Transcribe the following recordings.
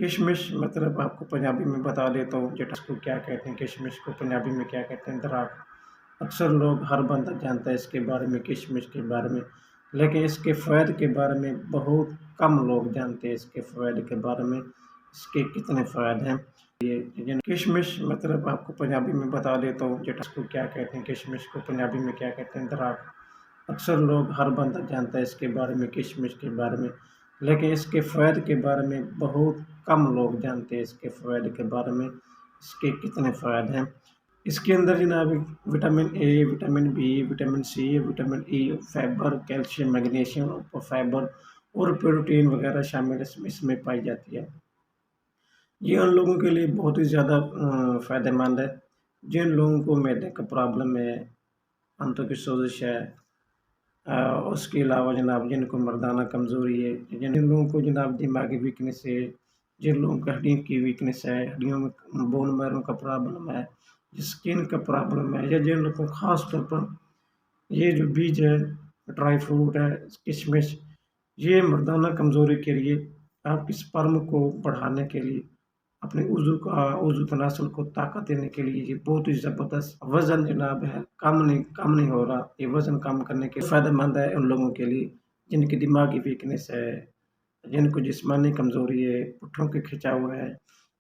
کشمش مطلب آپ کو پنجابی میں بتا دیتا ہوں اس کو کیا کہتے ہیں، کشمش کو پنجابی میں کیا کہتے ہیں، دراخت۔ اکثر لوگ ہر بندہ جانتا ہے اس کے بارے میں، کشمش کے بارے میں، لیکن اس کے فوائد کے بارے میں بہت کم لوگ جانتے ہیں۔ اس کے فوائد کے بارے میں اس کے کتنے فوائد ہیں کشمش مطلب آپ کو پنجابی میں بتا دیتا ہوں اس کو کیا کہتے ہیں، کشمش کو پنجابی میں کیا کہتے ہیں، دراخت۔ اکثر لوگ ہر بندہ جانتا ہے اس کے بارے میں، کشمش کے بارے میں، لیکن اس کے فوائد کے بارے میں بہت کم لوگ جانتے ہیں۔ اس کے فوائد کے بارے میں اس کے کتنے فوائد ہیں۔ اس کے اندر جناب vitamin A, vitamin B, vitamin C, vitamin E, fiber, calcium, magnesium, fiber اور پروٹین وغیرہ شامل اس میں پائی جاتی ہے۔ یہ ان لوگوں کے لیے بہت ہی زیادہ فائدہ مند ہے جن لوگوں کو معدے کا پرابلم ہے، آنتوں کی سوزش ہے، اس کے علاوہ جناب جن کو مردانہ کمزوری ہے، جن لوگوں کو جناب دماغی ویکنس ہے، جن لوگوں کو ہڈیوں کی ویکنس ہے، ہڈیوں میں بون میرو کا پرابلم ہے، اسکن کا پرابلم ہے، یا جن لوگوں کو خاص طور پر یہ جو بیج ہے، ڈرائی فروٹ ہے، کشمش، یہ مردانہ کمزوری کے لیے، آپ کی سپرم کو بڑھانے کے لیے، اپنے عضو تناسل کو طاقت دینے کے لیے یہ بہت ہی زبردست وزن جناب ہے، کم نہیں ہو رہا۔ یہ وزن کم کرنے کے فائدہ مند ہے ان لوگوں کے لیے جن کی دماغی ویکنس ہے، جن کو جسمانی کمزوری ہے، پٹھوں کے کھنچاؤ ہے،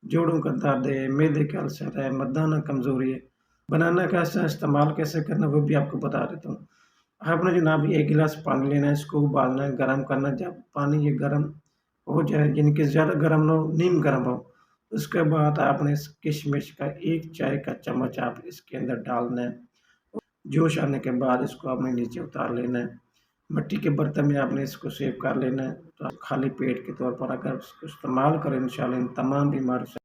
جوڑوں کا درد ہے، معدے کا السر ہے، مردانہ کمزوری ہے۔ بنانا کیسا استعمال کیسے کرنا وہ بھی آپ کو بتا دیتا ہوں۔ آپ نے جناب ایک گلاس پانی لینا ہے، اس کو ابالنا ہے، گرم کرنا۔ جب پانی یہ گرم ہو جائے، جن کے زیادہ گرم نہ ہو، نیم گرم ہو، اس کے بعد آپ نے اس کشمش کا 1 چائے کا چمچ آپ اس کے اندر ڈالنا ہے۔ جوش آنے کے بعد اس کو آپ نے نیچے اتار لینا ہے۔ مٹی کے برتن میں آپ نے اس کو سیو کر لینا ہے۔ تو آپ خالی پیٹ کے طور پر اگر اس کو استعمال کریں، انشاءاللہ ان تمام بیماریوں سے